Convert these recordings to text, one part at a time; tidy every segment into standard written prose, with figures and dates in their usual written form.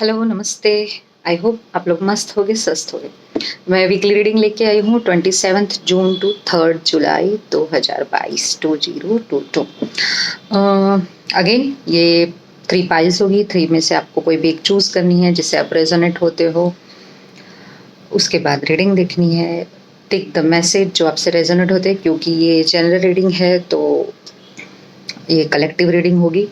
Hello, नमस्ते। I hope आप लोग मस्त होगे, स्वस्थ होगे। मैं वीकली रीडिंग लेके आई हूँ 27 जून टू 3 जुलाई 2022 2022। अगेन ये 3 पाइल्स होगी। 3 में से आपको कोई भी एक चूज करनी है जिससे आप रेजोनेट होते हो। उसके बाद रीडिंग देखनी है। टेक द मैसेज जो आपसे रेजोनेट होते हैं, क्योंकि ये जनरल रीडिंग है तो ये कलेक्टिव रीडिंग होगी।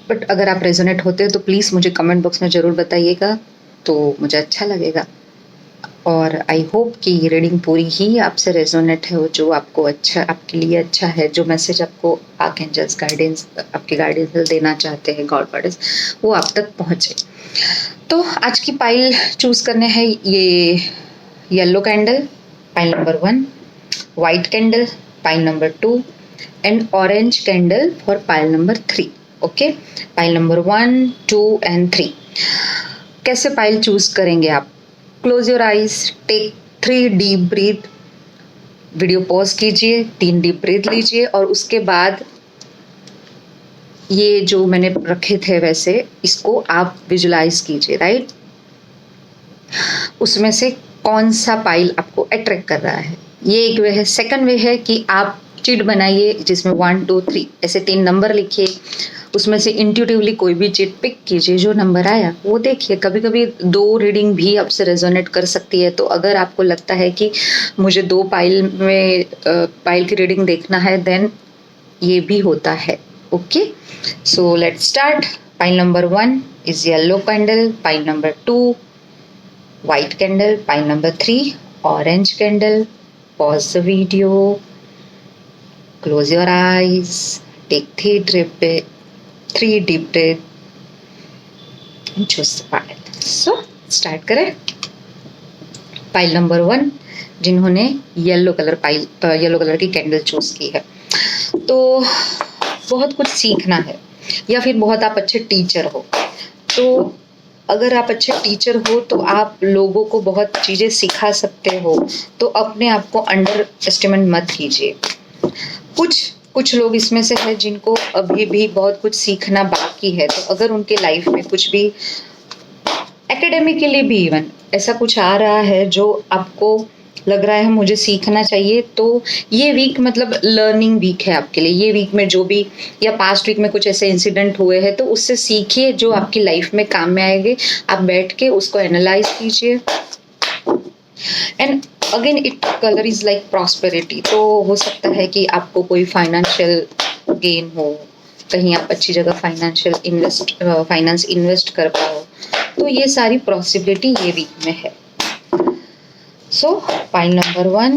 बट अगर आप रेजोनेट होते हो तो प्लीज़ मुझे कमेंट बॉक्स में ज़रूर बताइएगा, तो मुझे अच्छा लगेगा। और आई होप कि ये रीडिंग पूरी ही आपसे रेजोनेट है, जो आपको अच्छा, आपके लिए अच्छा है, जो मैसेज आपको आर्कएंजल्स गाइडेंस, आपके गाइडेंस देना चाहते हैं, गॉड गॉडेस, वो आप तक पहुंचे। तो आज की पाइल चूज करने हैं ये yellow candle, pile number 1, white candle, pile number 2 and orange candle for pile number 3। Okay, pile number 1, 2 and 3। कैसे पाइल चूज करेंगे आप? Close your eyes, take 3 deep breath, video pause कीजिए, 3 डीप ब्रीथ लीजिए और उसके बाद ये जो मैंने रखे थे वैसे इसको आप विजुलाइज कीजिए, राइट। उसमें से कौन सा पाइल आपको अट्रैक्ट कर रहा है, ये एक वे है। सेकंड वे है कि आप चिट बनाइए जिसमें 1 2 3 ऐसे 3 नंबर लिखिए। उसमें से इंट्यूटिवली कोई भी चिट पिक कीजिए, जो नंबर आया वो देखिए। कभी कभी 2 रीडिंग भी आपसे रेजोनेट कर सकती है, तो अगर आपको लगता है कि मुझे 2 पाइल में पाइल की रीडिंग देखना है, देन ये भी होता है। Okay, so let's start. Pile number 1 is yellow candle, pile number 2 white candle, pile number 3 orange candle. Pause the video, close your eyes, take 3 deep breath and choose the pile. So start करें। Pile number 1 जिन्होंने yellow colour की candle choose की है, तो बहुत कुछ सीखना है, या फिर बहुत आप अच्छे टीचर हो। तो अगर आप अच्छे टीचर हो तो आप लोगों को बहुत चीज़ें सिखा सकते हो, तो अपने आप को अंडर एस्टिमेट मत कीजिए। कुछ लोग इसमें से है जिनको अभी भी बहुत कुछ सीखना बाकी है, तो अगर उनके लाइफ में कुछ भी एकेडमिकली भी इवन ऐसा कुछ आ रहा है जो आपको लग रहा है मुझे सीखना चाहिए, तो ये वीक मतलब लर्निंग वीक है आपके लिए। ये वीक में जो भी, या पास्ट वीक में कुछ ऐसे इंसिडेंट हुए हैं, तो उससे सीखिए जो आपकी लाइफ में काम में आएंगे। आप बैठ के उसको एनालाइज कीजिए। And again it colour is like prosperity, तो हो सकता है कि आपको कोई फाइनेंशियल गेन हो, कहीं आप अच्छी जगह फाइनेंस इन्वेस्ट कर पाओ, तो ये सारी पॉसिबिलिटी ये वीक में है। So, pile number 1,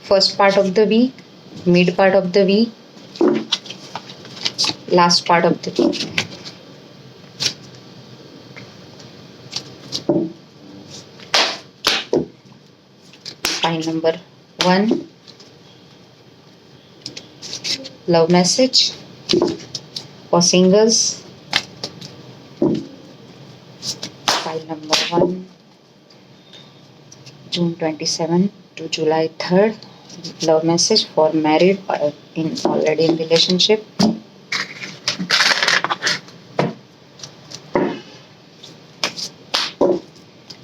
first part of the week, mid part of the week, last part of the week. Pile number 1, love message for singles. Pile number 1, June 27 to July 3rd, love message for married or already in relationship.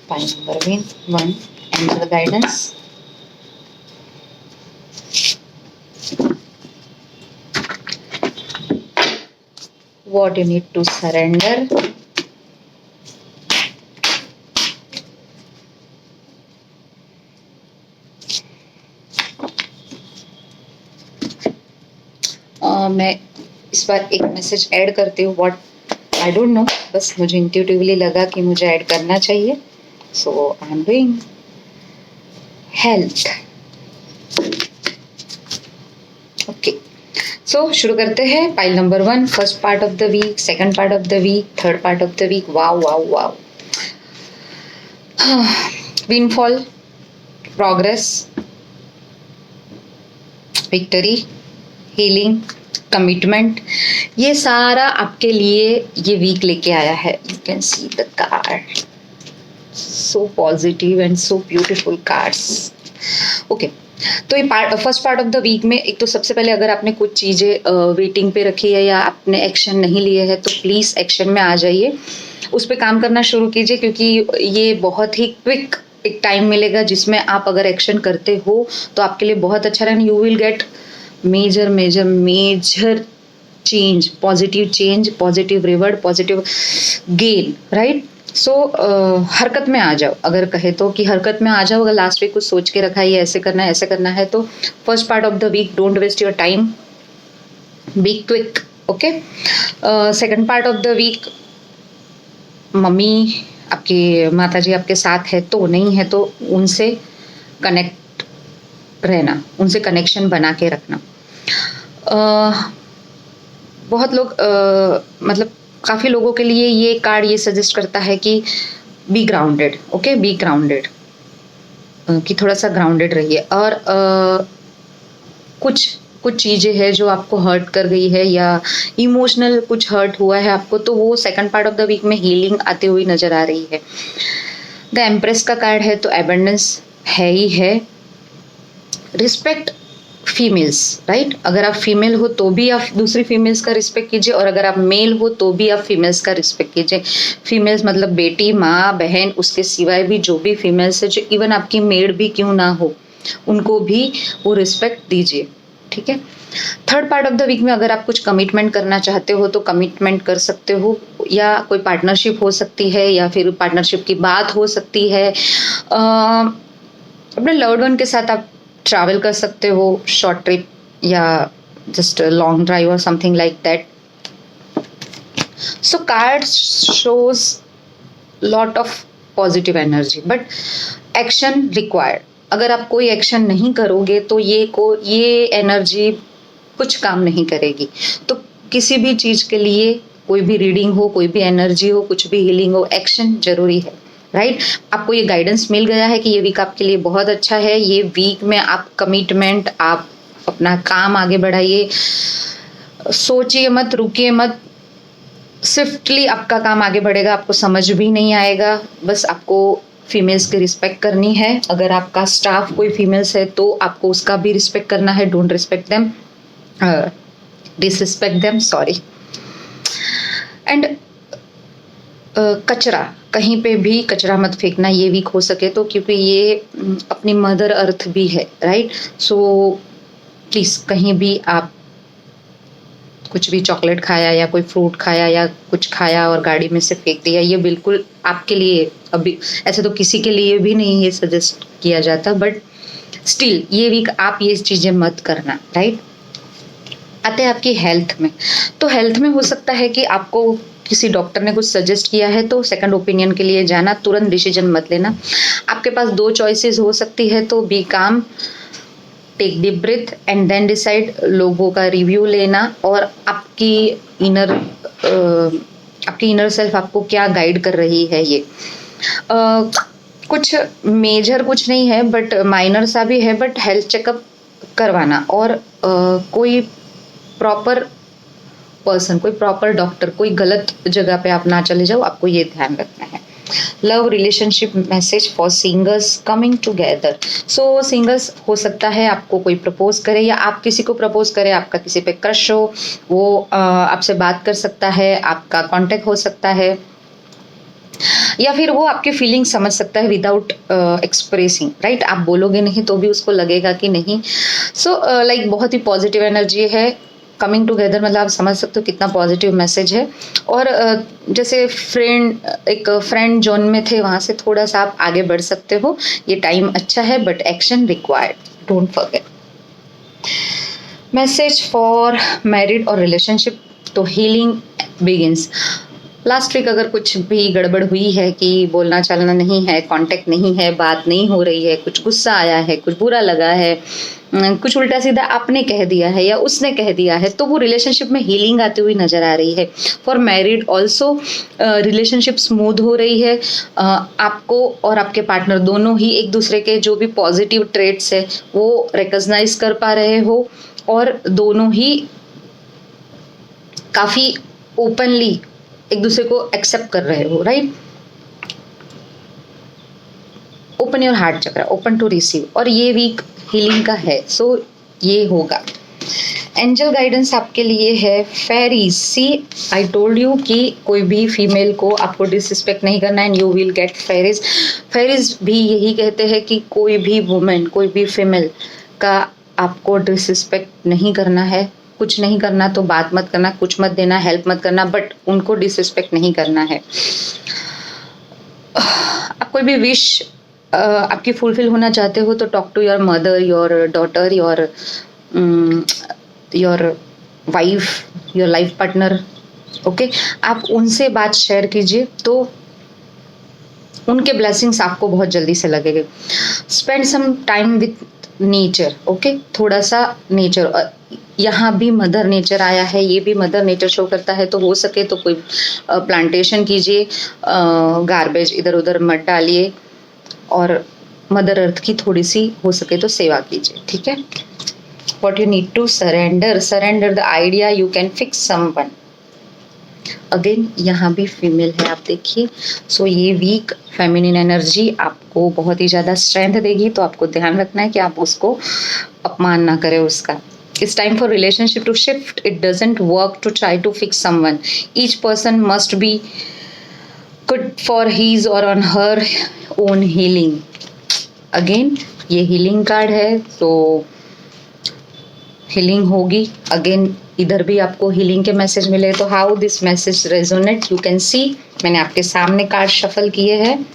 Pile number 1, angel guidance. What you need to surrender. मैं इस बार एक message add करती हूँ। What I don't no, बस मुझे intuitively लगा कि मुझे ऐड करना चाहिए, so I am doing. Health. Okay, so शुरू करते हैं। Pile number 1, first part of the week, second part of the week, third part of the week. Wow wow wow. Windfall, progress, victory, healing, commitment, ये सारा आपके लिए ये week लेके आया है। You can see the card, so positive and so beautiful cards. Okay, तो ये first part of the week में एक तो सबसे पहले अगर आपने कुछ चीज़ें वेटिंग पे रखी है या आपने एक्शन नहीं लिए है तो प्लीज़ एक्शन में आ जाइए, उस पे काम करना शुरू कीजिए, क्योंकि ये बहुत ही क्विक एक टाइम मिलेगा जिसमें आप अगर एक्शन करते हो तो आपके लिए बहुत अच्छा रहेगा। You will get major major major change, positive reward, positive gain, right. So हरकत में आ जाओ, अगर कहे तो कि हरकत में आ जाओ। अगर लास्ट वीक कुछ सोच के रखा है ये ऐसे करना है तो first part of the week don't waste your time, be quick, okay. Second part of the week मम्मी आपकी माता जी आपके साथ है तो नहीं है तो उनसे कनेक्ट रहना, उनसे कनेक्शन बना के रखना। बहुत लोग मतलब काफ़ी लोगों के लिए ये कार्ड ये सजेस्ट करता है कि be grounded, okay, be grounded, कि थोड़ा सा ग्राउंडेड रहिए। और कुछ चीज़ें हैं जो आपको हर्ट कर गई है या इमोशनल कुछ हर्ट हुआ है आपको, तो वो second part of the week में हीलिंग आती हुई नज़र आ रही है। द एम्प्रेस का कार्ड है तो एबंडेंस है ही है। Respect females, right. अगर आप फीमेल हो तो भी आप दूसरी फीमेल्स का रिस्पेक्ट कीजिए, और अगर आप मेल हो तो भी आप फीमेल्स का रिस्पेक्ट कीजिए। फीमेल्स मतलब बेटी, माँ, बहन, उसके सिवाय भी जो भी फीमेल्स है, जो इवन आपकी मेड भी क्यों ना हो, उनको भी वो रिस्पेक्ट दीजिए, ठीक है। Third part of the week में अगर आप कुछ कमिटमेंट करना चाहते हो तो कमिटमेंट कर सकते हो, या कोई पार्टनरशिप हो सकती है या फिर पार्टनरशिप की बात हो सकती है। अपने लव्ड वन के साथ आप ट्रैवल कर सकते हो, शॉर्ट ट्रिप या जस्ट लॉन्ग ड्राइव और something like that. So card shows lot of positive energy but action required. अगर आप कोई एक्शन नहीं करोगे तो ये एनर्जी कुछ काम नहीं करेगी। तो किसी भी चीज़ के लिए, कोई भी रीडिंग हो, कोई भी एनर्जी हो, कुछ भी हीलिंग हो, एक्शन जरूरी है, राइट। आपको ये गाइडेंस मिल गया है कि ये वीक आपके लिए बहुत अच्छा है। ये वीक में आप कमिटमेंट, आप अपना काम आगे बढ़ाइए, सोचिए मत, रुकिए मत, स्विफ्टली आपका काम आगे बढ़ेगा, आपको समझ भी नहीं आएगा। बस आपको फीमेल्स की रिस्पेक्ट करनी है। अगर आपका स्टाफ कोई फीमेल्स है तो आपको उसका भी रिस्पेक्ट करना है। Don't respect them, disrespect them, sorry. And कचरा, कहीं पे भी कचरा मत फेंकना ये वीक हो सके तो, क्योंकि ये अपनी मदर अर्थ भी है, राइट। सो प्लीज़ कहीं भी आप कुछ भी चॉकलेट खाया या कोई फ्रूट खाया या कुछ खाया और गाड़ी में से फेंक दिया, ये बिल्कुल आपके लिए, अभी ऐसे तो किसी के लिए भी नहीं ये सजेस्ट किया जाता, बट स्टिल ये वीक आप ये चीज़ें मत करना, राइट। आते हैं आपकी हेल्थ में। तो हेल्थ में हो सकता है कि आपको किसी डॉक्टर ने कुछ सजेस्ट किया है तो सेकंड ओपिनियन के लिए जाना, तुरंत डिसीजन मत लेना। आपके पास दो चॉइसेस हो सकती है, तो be calm, take deep breath and then decide. लोगों का रिव्यू लेना और आपकी इनर सेल्फ आपको क्या गाइड कर रही है। ये कुछ मेजर कुछ नहीं है बट माइनर सा भी है, बट हेल्थ चेकअप करवाना। और कोई प्रॉपर पर्सन, कोई प्रॉपर डॉक्टर, कोई गलत जगह पे आप ना चले जाओ, आपको ये ध्यान रखना है। Love relationship message for singers coming together. So singers हो सकता है आपको कोई प्रपोज करे या आप किसी को प्रपोज करें, आपका किसी पे क्रश हो, वो आपसे बात कर सकता है, आपका कांटेक्ट हो सकता है, या फिर वो आपके फीलिंग समझ सकता है विदाउट एक्सप्रेसिंग, राइट। आप बोलोगे नहीं तो भी उसको लगेगा कि नहीं। सो लाइक बहुत ही पॉजिटिव एनर्जी है। कमिंग टुगेदर मतलब आप समझ सकते हो कितना पॉजिटिव मैसेज है। और जैसे एक फ्रेंड जोन में थे, वहाँ से थोड़ा सा आप आगे बढ़ सकते हो। ये टाइम अच्छा है but action required, don't forget. Message for married और रिलेशनशिप, तो हीलिंग बिगिंस। लास्ट वीक अगर कुछ भी गड़बड़ हुई है कि बोलना चलना नहीं है, कांटेक्ट नहीं है, बात नहीं हो रही है, कुछ गुस्सा आया है, कुछ बुरा लगा है, कुछ उल्टा सीधा आपने कह दिया है या उसने कह दिया है, तो वो रिलेशनशिप में हीलिंग आती हुई नजर आ रही है। For married also relationship smooth हो रही है। आपको और आपके पार्टनर दोनों ही एक दूसरे के जो भी पॉजिटिव ट्रेट्स है वो रिकॉग्नाइज कर पा रहे हो और दोनों ही काफी ओपनली एक दूसरे को एक्सेप्ट कर रहे हो, right. Open your heart chakra, open to receive. और ये वीक हीलिंग का है, सो ये होगा। एंजल गाइडेंस आपके लिए है fairies. See I told you कि कोई भी फीमेल को आपको डिसरिस्पेक्ट नहीं करना and you will get fairies. Fairies भी यही कहते हैं कि कोई भी वुमेन, कोई भी फीमेल का आपको डिसरिस्पेक्ट नहीं करना है, कुछ नहीं करना तो बात मत करना, कुछ मत देना, हेल्प मत करना, बट उनको डिसरिस्पेक्ट नहीं करना है। आप कोई भी विश आपकी फुलफिल होना चाहते हो तो talk to your mother, your daughter, your wife, your life partner, okay. आप उनसे बात शेयर कीजिए तो उनके ब्लेसिंग्स आपको बहुत जल्दी से लगेंगे। Spend some time with nature, okay. थोड़ा सा नेचर, यहाँ भी मदर नेचर आया है, ये भी मदर नेचर शो करता है, तो हो सके तो कोई प्लांटेशन कीजिए, गार्बेज इधर उधर मत डालिए और मदर अर्थ की थोड़ी सी हो सके तो सेवा कीजिए, ठीक है। What you need to surrender the idea you can fix someone. Again यहाँ भी फीमेल है, आप देखिए। सो ये वीक फेमिनिन एनर्जी आपको बहुत ही ज़्यादा स्ट्रेंथ देगी, तो आपको ध्यान रखना है कि आप उसको अपमान ना करें उसका। It's time for relationship to shift. It doesn't work to try to fix someone. Each person must be good for his or on her own healing. Again ये हीलिंग कार्ड है, तो हीलिंग होगी। अगेन इधर भी आपको healing के message मिले, तो how this message resonate you can सी। मैंने आपके सामने कार्ड शफल किए हैं।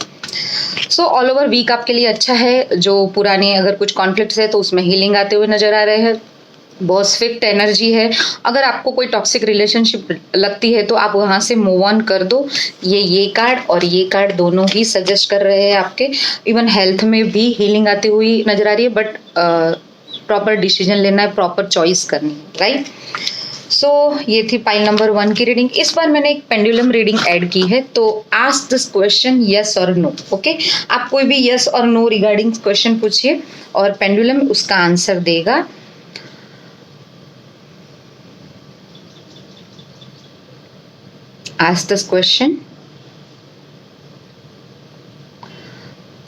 सो ऑल ओवर वीक आपके लिए अच्छा है। जो पुराने अगर कुछ कॉन्फ्लिक्ट्स है तो उसमें हीलिंग आते हुए नजर आ रहे हैं। बहुत स्विफ्ट एनर्जी है। अगर आपको कोई टॉक्सिक रिलेशनशिप लगती है तो आप वहाँ से मूव ऑन कर दो। ये कार्ड और ये कार्ड दोनों ही सजेस्ट कर रहे हैं आपके। इवन हेल्थ में भी हीलिंग आती हुई नजर आ रही है, बट प्रॉपर डिसीजन लेना है, प्रॉपर चॉइस करनी है, राइट। सो ये थी पाइल नंबर 1 की रीडिंग। इस बार मैंने एक पेंडुलम रीडिंग ऐड की है, तो आस्क दिस क्वेश्चन यस और नो, ओके। आप कोई भी यस और नो रिगार्डिंग क्वेश्चन पूछिए और पेंडुलम उसका आंसर देगा। Ask this question.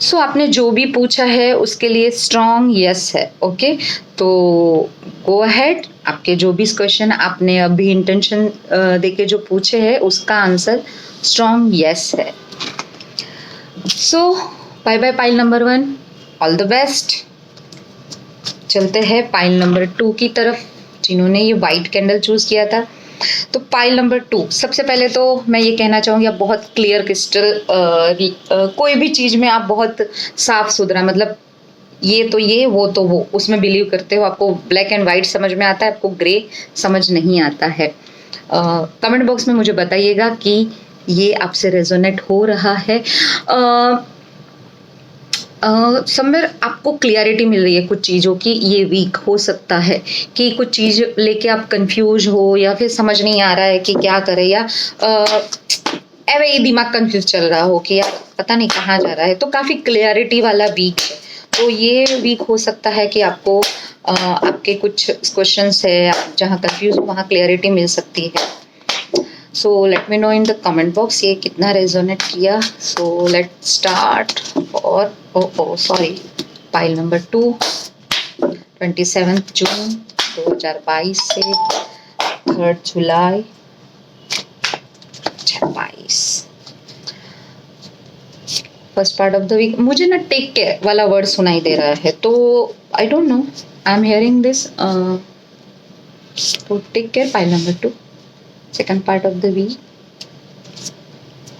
सो आपने जो भी पूछा है उसके लिए स्ट्रॉन्ग यस है, ओके। तो गो अहेड, आपके जो भी क्वेश्चन आपने अभी इंटेंशन देके जो पूछे हैं उसका आंसर स्ट्रॉन्ग यस है। So bye bye pile number 1, all the best. चलते हैं पाइल नंबर 2 की तरफ, जिन्होंने ये वाइट कैंडल चूज किया था। तो पाइल नंबर 2, सबसे पहले तो मैं ये कहना चाहूँगी आप बहुत क्लियर क्रिस्टल, कोई भी चीज़ में आप बहुत साफ सुथरा, मतलब ये तो ये, वो तो वो, उसमें बिलीव करते हो। आपको ब्लैक एंड वाइट समझ में आता है, आपको ग्रे समझ नहीं आता है। कमेंट बॉक्स में मुझे बताइएगा कि ये आपसे रेजोनेट हो रहा है। समवेयर आपको क्लियरिटी मिल रही है कुछ चीज़ों की। ये वीक हो सकता है कि कुछ चीज़ लेके आप कंफ्यूज हो या फिर समझ नहीं आ रहा है कि क्या करें, या ऐवे ही दिमाग कंफ्यूज चल रहा हो कि यार पता नहीं कहाँ जा रहा है। तो काफ़ी क्लियरिटी वाला वीक है। तो ये वीक हो सकता है कि आपको आपके कुछ क्वेश्चंस है, आप जहाँ कंफ्यूज हो वहाँ क्लियरिटी मिल सकती है। So let me know in the comment box ये कितना रेजोनेट किया। So let start for sorry pile number 2, 27 जून 2022 से 3 जुलाई 2022। First part of the week मुझे ना टेक केयर वाला वर्ड सुनाई दे रहा है, तो I don't know, I am hearing this. तो take care pile number 2, second part of the week,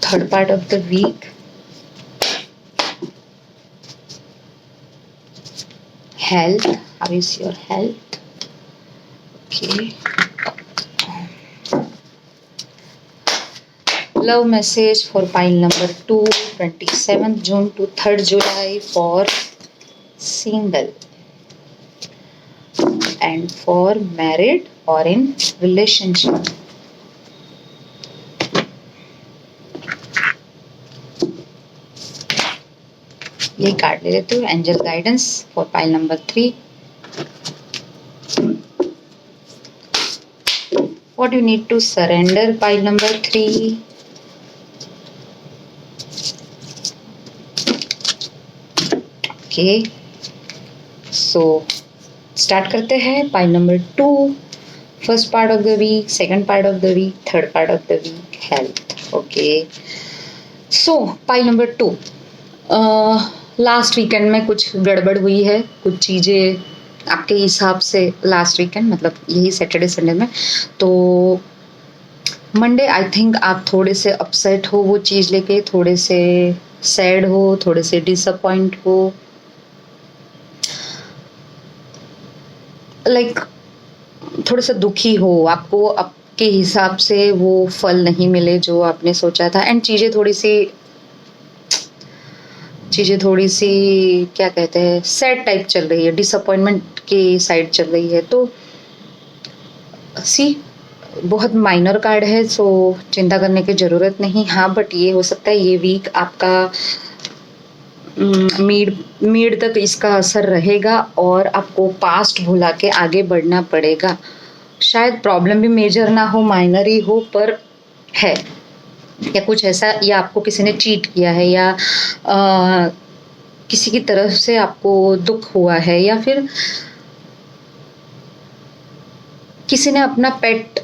third part of the week, health, how is your health? Okay. Love message for pile number 2, 27th June to 3rd July for single and for married or in relationship. ये card ले लेते हो, angel guidance for pile number 3। What you need to surrender pile number 3। Okay, so start करते हैं pile number 2, first part of the week, second part of the week, third part of the week, health. Okay, so pile number 2, last weekend में कुछ गड़बड़ हुई है, कुछ चीज़ें आपके हिसाब से लास्ट वीकेंड मतलब यही सैटरडे संडे में, तो मंडे आई थिंक आप थोड़े से अपसेट हो वो चीज़ लेके, थोड़े से सैड हो, थोड़े से डिसअपॉइंट हो, लाइक थोड़ा सा दुखी हो, आपको आपके हिसाब से वो फल नहीं मिले जो आपने सोचा था, एंड चीज़ें थोड़ी सी क्या कहते हैं सैड टाइप चल रही है, डिसअपॉइंटमेंट की साइड चल रही है। तो बहुत माइनर कार्ड है, सो चिंता करने की ज़रूरत नहीं। हाँ, बट ये हो सकता है ये वीक आपका मीड तक इसका असर रहेगा और आपको पास्ट भुला के आगे बढ़ना पड़ेगा। शायद प्रॉब्लम भी मेजर ना हो, माइनर ही हो, पर है या कुछ ऐसा, या आपको किसी ने चीट किया है, या किसी की तरफ से आपको दुख हुआ है, या फिर किसी ने अपना पेट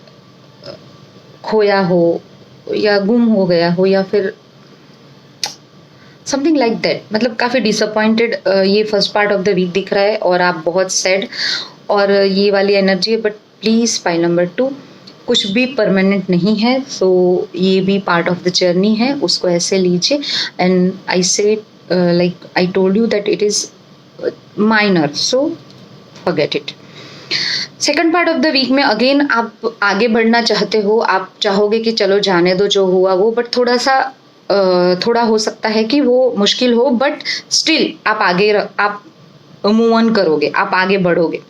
खोया हो या गुम हो गया हो, या फिर समथिंग लाइक दैट। मतलब काफ़ी डिसअपॉइंटेड ये first part of the week दिख रहा है और आप बहुत सैड और ये वाली एनर्जी है। बट प्लीज़ पाइल नंबर 2, कुछ भी परमानेंट नहीं है, सो ये भी पार्ट ऑफ द जर्नी है, उसको ऐसे लीजिए। And I say like I told you that it is minor, so forget it. Second part of the week में अगेन आप आगे बढ़ना चाहते हो, आप चाहोगे कि चलो जाने दो जो हुआ वो, बट थोड़ा हो सकता है कि वो मुश्किल हो, बट स्टिल आप मूव ऑन करोगे, आप आगे बढ़ोगे।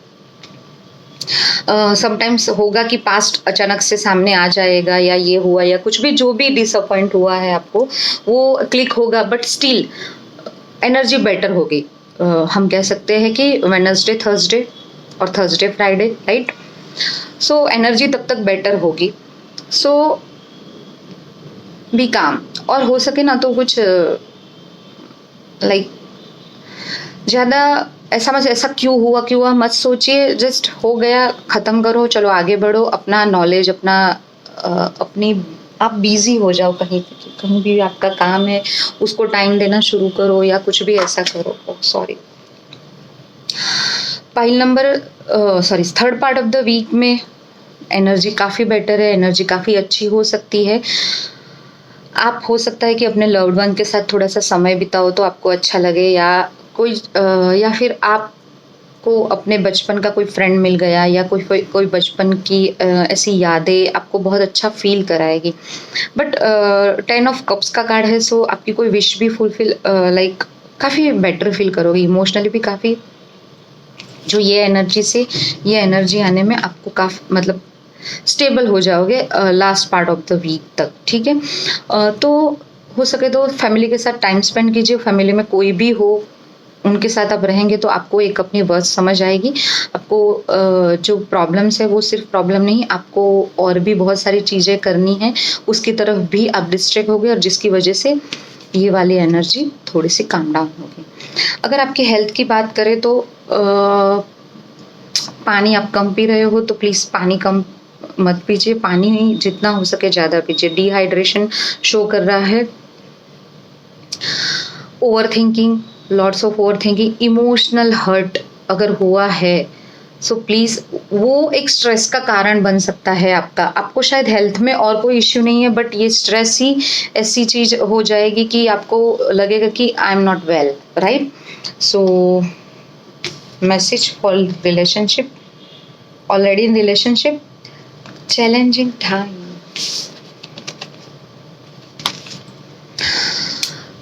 समटाइम्स होगा कि पास्ट अचानक से सामने आ जाएगा, या ये हुआ, या कुछ भी जो भी डिसअपॉइंट हुआ है आपको वो क्लिक होगा, बट स्टिल एनर्जी बेटर होगी। हम कह सकते हैं कि वेडनेसडे थर्सडे और Thursday Friday, right? So energy तब तक बेटर होगी। सो बी काम, और हो सके ना तो कुछ लाइक ज़्यादा ऐसा क्यों हुआ मत सोचिए, जस्ट हो गया, ख़त्म करो, चलो आगे बढ़ो, अपना नॉलेज अपनी आप बिजी हो जाओ, कहीं भी आपका काम है उसको टाइम देना शुरू करो, या कुछ भी ऐसा करो। Sorry, pile number third part of the week में एनर्जी काफ़ी बेटर है, एनर्जी काफ़ी अच्छी हो सकती है। आप हो सकता है कि अपने लव्ड वन के साथ थोड़ा सा समय बिताओ तो आपको अच्छा लगे, या फिर आपको अपने बचपन का कोई फ्रेंड मिल गया, या कोई बचपन की ऐसी यादें आपको बहुत अच्छा फील कराएगी। बट 10 ऑफ कप्स का कार्ड है, सो आपकी कोई विश भी फुलफिल लाइक काफ़ी बेटर फील करोगे, इमोशनली भी काफ़ी, जो ये एनर्जी आने में आपको काफ़ी मतलब स्टेबल हो जाओगे last part of the week तक, ठीक है? तो हो सके तो फैमिली के साथ टाइम स्पेंड कीजिए। फैमिली में कोई भी हो, उनके साथ आप रहेंगे तो आपको एक अपनी वर्थ समझ आएगी। आपको जो प्रॉब्लम्स है वो सिर्फ प्रॉब्लम नहीं, आपको और भी बहुत सारी चीज़ें करनी है, उसकी तरफ भी आप डिस्ट्रैक्ट होगे, और जिसकी वजह से ये वाली एनर्जी थोड़ी सी काम डाउन होगी। अगर आपकी हेल्थ की बात करें तो पानी आप कम पी रहे हो तो प्लीज़ पानी कम मत पीजिए, पानी जितना हो सके ज़्यादा पीजिए। डिहाइड्रेशन शो कर रहा है, overthinking, lots of overthinking, emotional hurt अगर हुआ है सो प्लीज़, वो एक स्ट्रेस का कारण बन सकता है आपको शायद हेल्थ में और कोई इश्यू नहीं है, बट ये स्ट्रेस ही ऐसी चीज़ हो जाएगी कि आपको लगेगा कि I am not well, right? So message for relationship, already in relationship, challenging time.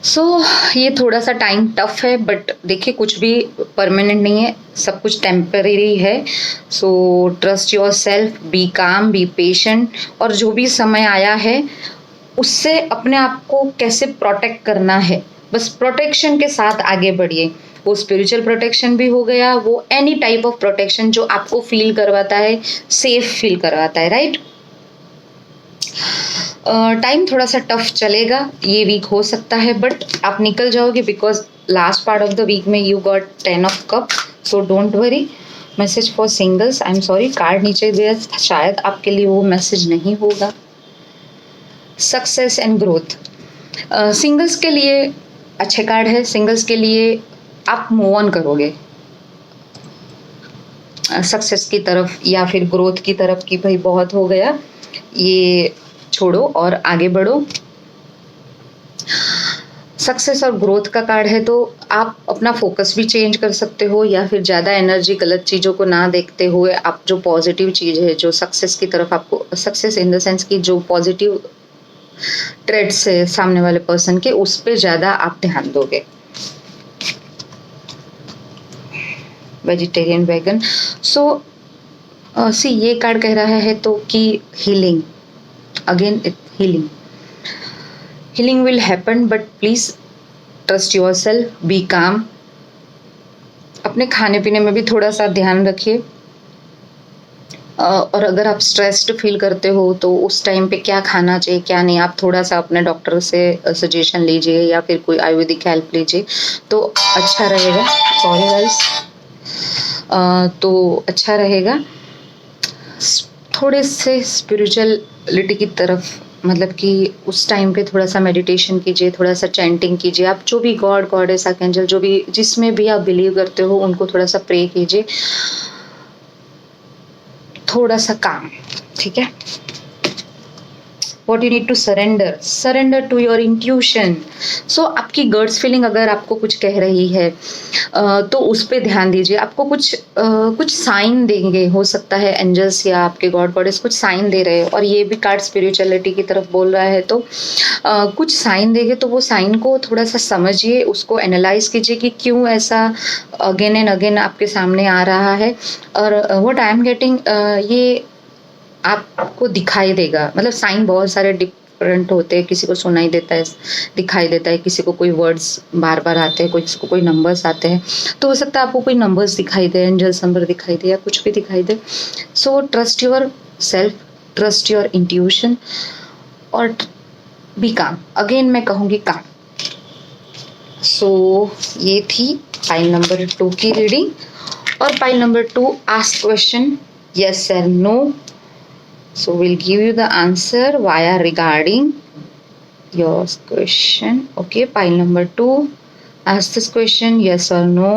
So ये थोड़ा सा टाइम टफ है, बट देखिए कुछ भी परमानेंट नहीं है, सब कुछ टेम्परेरी है। So trust yourself, be calm, be patient, और जो भी समय आया है उससे अपने आप को कैसे प्रोटेक्ट करना है, बस प्रोटेक्शन के साथ आगे बढ़िए। वो स्पिरिचुअल प्रोटेक्शन भी हो गया, वो एनी टाइप ऑफ प्रोटेक्शन जो आपको फील करवाता है, सेफ फील करवाता है, राइट? टाइम थोड़ा सा टफ चलेगा, ये वीक हो सकता है, बट आप निकल जाओगे, because last part of the week में you got 10 of cup, so don't worry. Message for singles, I am sorry, card नीचे दिया, शायद आपके लिए वो मैसेज नहीं होगा. सक्सेस एंड ग्रोथ, सिंगल्स के लिए अच्छे कार्ड है. सिंगल्स के लिए आप मूव ऑन करोगे सक्सेस की तरफ या फिर ग्रोथ की तरफ कि भाई बहुत हो गया, ये छोड़ो और आगे बढ़ो. सक्सेस और ग्रोथ का कार्ड है, तो आप अपना फोकस भी चेंज कर सकते हो या फिर ज़्यादा एनर्जी गलत चीज़ों को ना देखते हुए आप जो पॉजिटिव चीज़ है, जो सक्सेस की तरफ आपको, सक्सेस इन द सेंस की जो पॉजिटिव ट्रेड्स है सामने वाले पर्सन के, उस पर ज़्यादा आप ध्यान दोगे. Vegetarian vegan. सो सी ये कार्ड कह रहा है तो कि healing, again healing will happen, but please trust yourself, be calm. अपने खाने पीने में भी थोड़ा सा ध्यान रखिए. और अगर आप स्ट्रेस्ड फील करते हो तो उस टाइम पे क्या खाना चाहिए क्या नहीं, आप थोड़ा सा अपने डॉक्टर से सजेशन लीजिए या फिर कोई आयुर्वेदिक हेल्प लीजिए तो अच्छा रहेगा. Sorry guys. तो अच्छा रहेगा. थोड़े से स्पिरिचुअलिटी की तरफ, मतलब कि उस टाइम पे थोड़ा सा मेडिटेशन कीजिए, थोड़ा सा चैंटिंग कीजिए. आप जो भी गॉड गॉडेस आर्कएंजल जो भी जिसमें भी आप बिलीव करते हो उनको थोड़ा सा प्रे कीजिए. थोड़ा सा काम, ठीक है. What you need to surrender to your intuition. So आपकी गट्स फीलिंग अगर आपको कुछ कह रही है तो उस पर ध्यान दीजिए. आपको कुछ साइन देंगे, हो सकता है एंजल्स या आपके गॉड गॉडेस कुछ साइन दे रहे हैं, और ये भी कार्ड स्पिरिचुअलिटी की तरफ बोल रहा है, तो कुछ साइन देंगे तो वो साइन को थोड़ा सा समझिए, उसको एनालाइज कीजिए कि क्यों ऐसा अगेन एंड अगेन आपके सामने आ रहा है. और व्हाट आई एम गेटिंग, ये आपको दिखाई देगा. मतलब साइन बहुत सारे डिफरेंट होते हैं, किसी को सुनाई देता है, दिखाई देता है, किसी को कोई वर्ड्स बार बार आते हैं, किसी को कोई नंबर्स आते हैं. तो हो सकता है आपको कोई नंबर्स दिखाई दे, एंजल्स नंबर दिखाई दे या कुछ भी दिखाई दे. So trust yourself, trust your intuition और बी काम. अगेन मैं कहूँगी काम. सो ये थी पाइल नंबर 2 की रीडिंग. और pile number 2 ask question yes or no. So we'll give you the answer via regarding your question. Okay, pile number 2. Ask this question yes or no.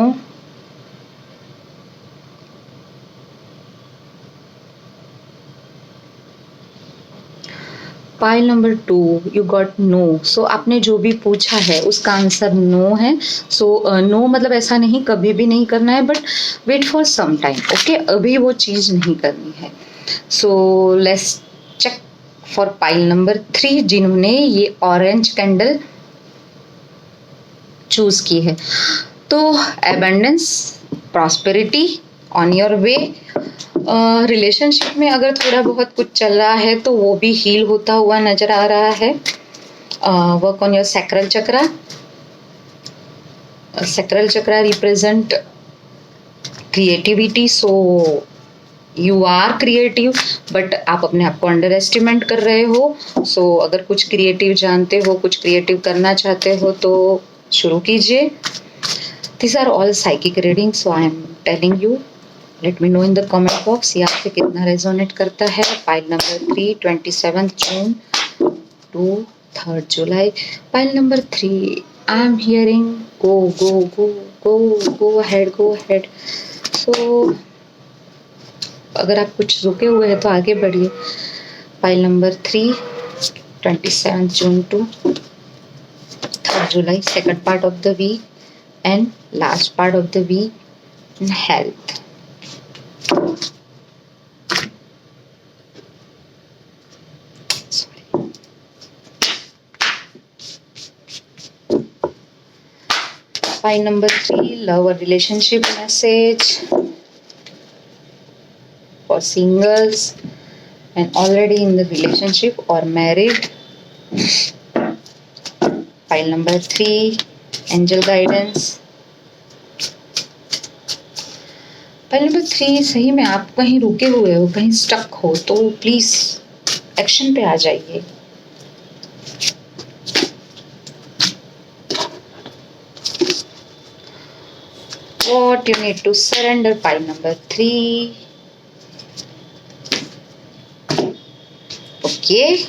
Pile number 2, you got no. So आपने जो भी पूछा है उसका answer no है. So no मतलब ऐसा नहीं कभी भी नहीं करना है, but wait for some time. Okay, अभी वो चीज़ नहीं करनी है. So let's check for pile number 3 जिन्होंने ये ऑरेंज कैंडल चूज की है. तो abundance, prosperity, on your way. Relationship में अगर थोड़ा बहुत कुछ चल रहा है तो वो भी हील होता हुआ नजर आ रहा है. Work on your sacral chakra. Sacral chakra represent creativity. So you are creative, but आप अपने आप को अंडर एस्टिमेट कर रहे हो. सो अगर कुछ क्रिएटिव जानते हो, कुछ क्रिएटिव करना चाहते हो तो शुरू कीजिए. This are all psychic reading, so I am telling you. Let me know in the comment box ये आपसे कितना रेजोनेट करता है. पाइल नंबर 3, 27 जून टू 3 जुलाई. Pile number 3, I am hearing go go go go go ahead. So अगर आप कुछ रुके हुए हैं तो आगे बढ़िए. पाइल नंबर 3, 27 जून टू 3 जुलाई. Second part of the week and last part of the week in health. Pile number 3, love or relationship message for singles and already in the relationship or married. Pile number 3, angel guidance. Pile number 3, सही में आप कहीं रुके हुए हो, कहीं stuck हो तो प्लीज एक्शन पे आ जाइए. what you need to surrender. Pile number 3. Okay.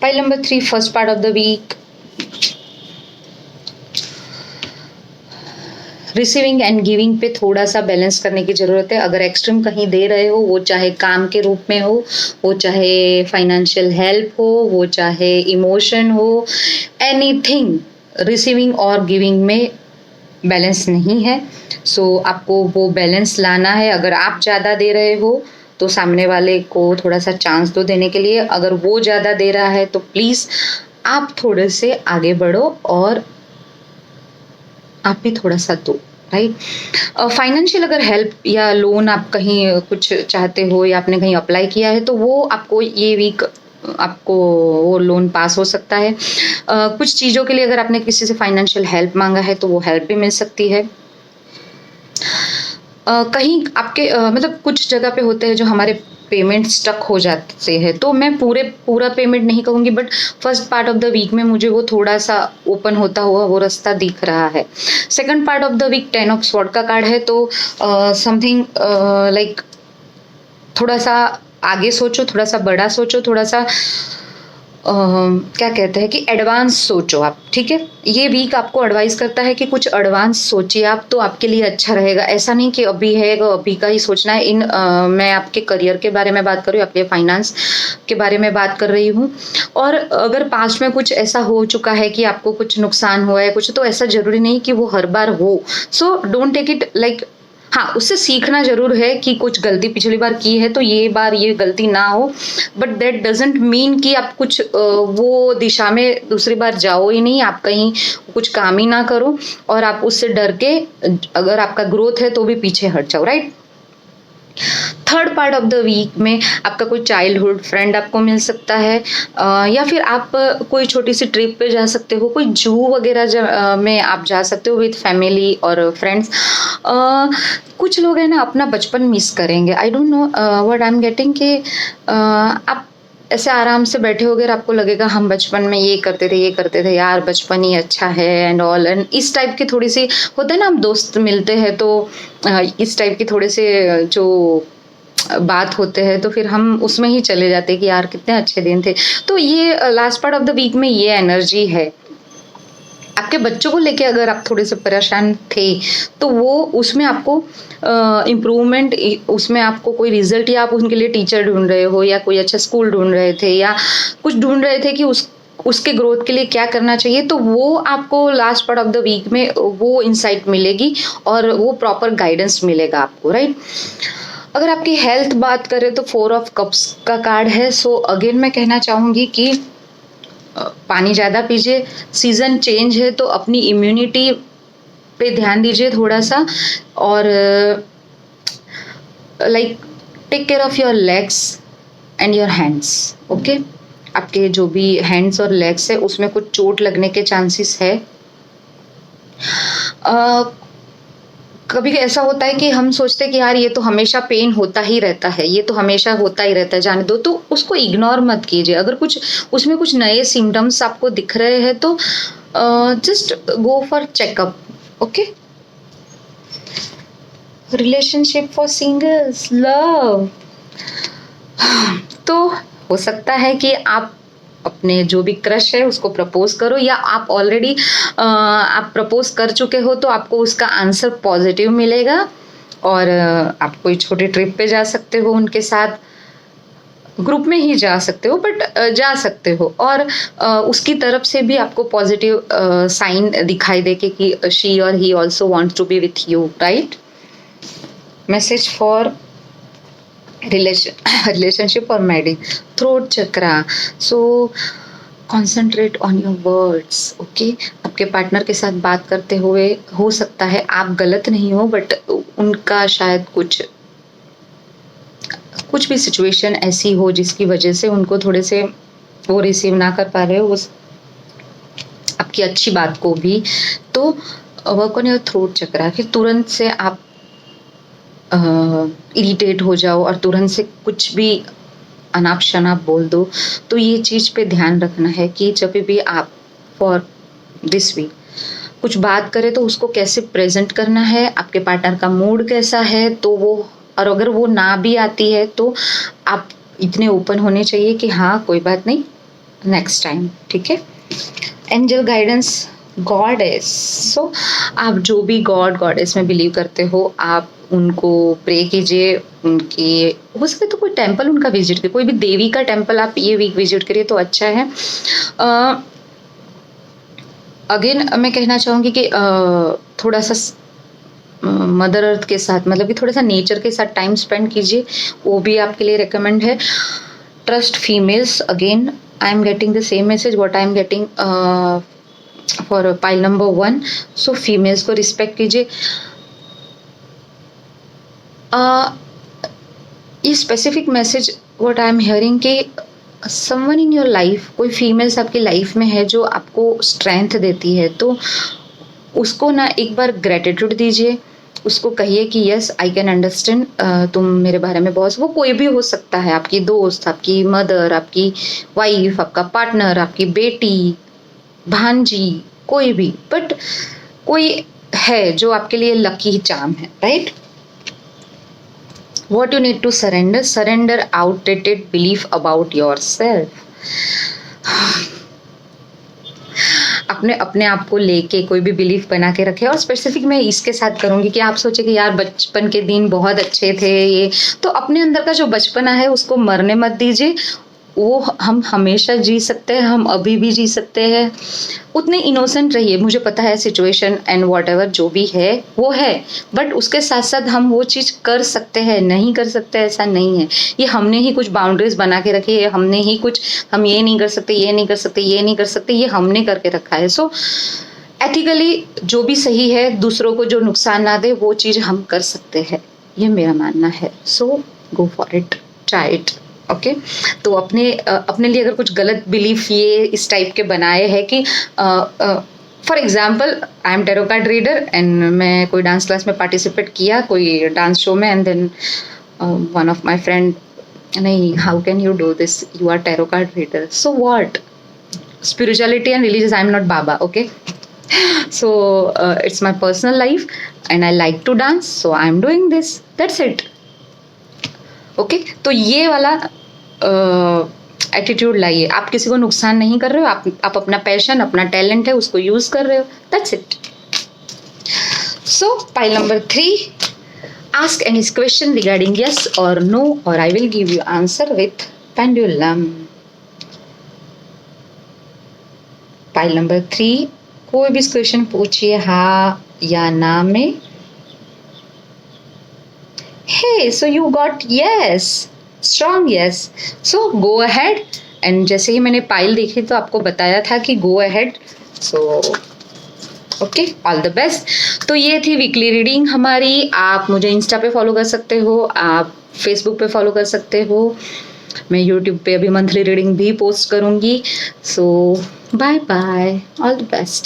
Pile number 3, first part of the week. Receiving end giving पे थोड़ा सा बैलेंस करने की ज़रूरत है. अगर एक्सट्रीम कहीं दे रहे हो, वो चाहे काम के रूप में हो, वो चाहे फाइनेंशियल हेल्प हो, वो चाहे इमोशन हो, एनीथिंग, रिसीविंग और गिविंग में बैलेंस नहीं है. सो आपको वो बैलेंस लाना है. अगर आप ज़्यादा दे रहे हो तो सामने वाले को थोड़ा सा चांस दो देने के लिए. अगर वो ज़्यादा दे रहा है तो प्लीज़ आप थोड़े से आगे बढ़ो और आप भी थोड़ा सा दो, राइट. फाइनेंशियल अगर हेल्प या लोन आप कहीं कुछ चाहते हो या आपने कहीं अप्लाई किया है तो वो आपको ये वीक आपको वो लोन पास हो सकता है. कुछ चीज़ों के लिए अगर आपने किसी से फाइनेंशियल हेल्प मांगा है तो वो हेल्प भी मिल सकती है. कहीं आपके मतलब कुछ जगह पे होते हैं जो हमारे पेमेंट स्टक हो जाते हैं, तो मैं पूरा पेमेंट नहीं कहूँगी, but first part of the week में मुझे वो थोड़ा सा ओपन होता हुआ वो रास्ता दिख रहा है. Second part of the week 10 of swords का कार्ड है, तो समथिंग लाइक थोड़ा सा आगे सोचो, थोड़ा सा बड़ा सोचो, थोड़ा सा क्या कहते हैं कि एडवांस सोचो आप, ठीक है. ये वीक आपको एडवाइस करता है कि कुछ एडवांस सोचिए आप, तो आपके लिए अच्छा रहेगा. ऐसा नहीं कि अभी है अभी का ही सोचना है. मैं आपके करियर के बारे में बात कर रही हूँ, आपके फाइनेंस के बारे में बात कर रही हूँ. और अगर पास्ट में कुछ ऐसा हो चुका है कि आपको कुछ नुकसान हुआ है कुछ, तो ऐसा जरूरी नहीं कि वो हर बार हो. So don't take it like, हाँ, उससे सीखना जरूर है कि कुछ गलती पिछली बार की है तो ये बार ये गलती ना हो, बट दैट डजंट मीन कि आप कुछ वो दिशा में दूसरी बार जाओ ही नहीं, आप कहीं कुछ काम ही ना करो और आप उससे डर के अगर आपका ग्रोथ है तो भी पीछे हट जाओ, right. Third part of the week में आपका कोई चाइल्डहुड फ्रेंड आपको मिल सकता है, या फिर आप कोई छोटी सी ट्रिप पे जा सकते हो, कोई जू वगैरह में आप जा सकते हो विद फैमिली और फ्रेंड्स. कुछ लोग हैं ना अपना बचपन मिस करेंगे. आई don't know what I am getting कि आप ऐसे आराम से बैठे होगे और आपको लगेगा हम बचपन में ये करते थे यार, बचपन ही अच्छा है एंड ऑल. एंड इस टाइप की थोड़ी सी होता है ना, हम दोस्त मिलते हैं तो इस टाइप की थोड़े से जो बात होते हैं तो फिर हम उसमें ही चले जाते हैं कि यार कितने अच्छे दिन थे. तो ये last part of the week में ये एनर्जी है. आपके बच्चों को लेके अगर आप थोड़े से परेशान थे तो वो उसमें आपको इम्प्रूवमेंट, उसमें आपको कोई रिजल्ट, या आप उनके लिए टीचर ढूंढ रहे हो या कोई अच्छा स्कूल ढूंढ रहे थे या कुछ ढूंढ रहे थे कि उसके ग्रोथ के लिए क्या करना चाहिए, तो वो आपको last part of the week में वो इंसाइट मिलेगी और वो प्रॉपर गाइडेंस मिलेगा आपको, राइट. अगर आपकी हेल्थ बात करें तो 4 ऑफ कप्स का कार्ड है. सो अगेन मैं कहना चाहूँगी कि पानी ज़्यादा पीजिए. सीज़न चेंज है तो अपनी इम्यूनिटी पे ध्यान दीजिए थोड़ा सा, और like take care of your legs and your hands, okay. आपके जो भी हैंड्स और लेग्स है उसमें कुछ चोट लगने के चांसेस है. कभी ऐसा होता है कि हम सोचते हैं कि यार ये तो हमेशा पेन होता ही रहता है, ये तो हमेशा होता ही रहता है, जाने दो, तो उसको इग्नोर मत कीजिए. अगर कुछ उसमें कुछ नए सिम्टम्स आपको दिख रहे हैं तो just go for checkup, okay. Relationship for singles, love, तो हो सकता है कि आप अपने जो भी क्रश है उसको प्रपोज करो, या आप ऑलरेडी आप प्रपोज कर चुके हो तो आपको उसका आंसर पॉजिटिव मिलेगा और आप कोई छोटी ट्रिप पे जा सकते हो उनके साथ. ग्रुप में ही जा सकते हो बट जा सकते हो, और उसकी तरफ से भी आपको पॉजिटिव साइन दिखाई दे कि शी और he also wants to be with you, right. Message for relationship or marriage, throat chakra. So concentrate on your words, okay. आपके पार्टनर के साथ बात करते हुए हो सकता है आप गलत नहीं हो, बट उनका शायद कुछ भी सिचुएशन ऐसी हो जिसकी वजह से उनको थोड़े से वो रिसीव ना कर पा रहे हो उस आपकी अच्छी बात को भी. तो वर्क ऑन योर थ्रोट चक्रा. फिर तुरंत से आप इरिटेट हो जाओ और तुरंत से कुछ भी अनाप शनाप बोल दो। तो ये चीज़ पे ध्यान रखना है कि जब भी आप फॉर दिस वीक कुछ बात करें तो उसको कैसे प्रेजेंट करना है, आपके पार्टनर का मूड कैसा है, तो वो, और अगर वो ना भी आती है तो आप इतने ओपन होने चाहिए कि हाँ कोई बात नहीं, नेक्स्ट टाइम, ठीक है। एंजल गाइडेंस, गॉडेस, सो आप जो भी गॉड गॉडेस में बिलीव करते हो आप उनको प्रे कीजिए, उनके हो सके तो कोई टेम्पल उनका विजिट कीजिए, कोई भी देवी का टेम्पल आप ये वीक विजिट करिए तो अच्छा है। अगेन मैं कहना चाहूँगी कि थोड़ा सा मदर अर्थ के साथ, मतलब कि थोड़ा सा नेचर के साथ टाइम स्पेंड कीजिए, वो भी आपके लिए रिकमेंड है। Trust females, again I am getting the same message what I am getting for pile number 1। So females को रिस्पेक्ट कीजिए। ये specific message what I am hearing कि समवन इन योर लाइफ, कोई फीमेल्स आपकी life में है जो आपको स्ट्रेंथ देती है, तो उसको ना एक बार ग्रेटिट्यूड दीजिए, उसको कहिए कि यस आई कैन अंडरस्टैंड, तुम मेरे बारे में बहुत, वो कोई भी हो सकता है, आपकी दोस्त, आपकी मदर, आपकी वाइफ, आपका पार्टनर, आपकी बेटी, भांजी, कोई भी, बट कोई है जो आपके लिए लकी चार्म है, right. What you need to surrender, surrender outdated belief about yourself. अपने अपने आप को लेके कोई भी बिलीफ बना के रखे, और स्पेसिफिक मैं इसके साथ करूंगी कि आप सोचे कि यार बचपन के दिन बहुत अच्छे थे, ये तो अपने अंदर का जो बचपना है उसको मरने मत दीजिए, वो हम हमेशा जी सकते हैं, हम अभी भी जी सकते हैं, उतने इनोसेंट रहिए। मुझे पता है सिचुएशन एंड व्हाटएवर जो भी है वो है, बट उसके साथ साथ हम वो चीज़ कर सकते हैं, नहीं कर सकते ऐसा नहीं है। ये हमने ही कुछ बाउंड्रीज बना के रखी है, हमने ही कुछ, हम ये नहीं कर सकते, ये नहीं कर सकते, ये नहीं कर सकते, ये हमने करके रखा है। सो एथिकली जो भी सही है, दूसरों को जो नुकसान ना दे वो चीज़ हम कर सकते हैं, ये मेरा मानना है। So go for it, try it, okay. तो अपने लिए अगर कुछ गलत बिलीफ ये इस टाइप के बनाए हैं कि for example I am tarot card reader and मैं कोई डांस क्लास में पार्टिसिपेट किया, कोई डांस शो में, and then one of my friend, नहीं how can you do this, you are tarot card reader, so what, spirituality and religious, I'm not Baba, okay. So it's my personal life and I like to dance, so I'm doing this, that's it, okay. तो ये वाला attitude लाइए, आप किसी को नुकसान नहीं कर रहे हो, आप अपना पैशन, अपना टैलेंट है उसको यूज कर रहे हो, that's it. So pile number 3, ask any question regarding yes or no, or I will give you answer with pendulum. Pile number 3, कोई भी क्वेश्चन पूछिए हाँ या ना में। Hey, so you got yes, strong yes, so go ahead. And जैसे ही मैंने पाइल देखी तो आपको बताया था कि गो ahead, so okay, all the best. तो ये थी वीकली रीडिंग हमारी। आप मुझे इंस्टा पे फॉलो कर सकते हो, आप फेसबुक पे फॉलो कर सकते हो, मैं यूट्यूब पे अभी मंथली रीडिंग भी पोस्ट करूँगी। So bye bye, all the best.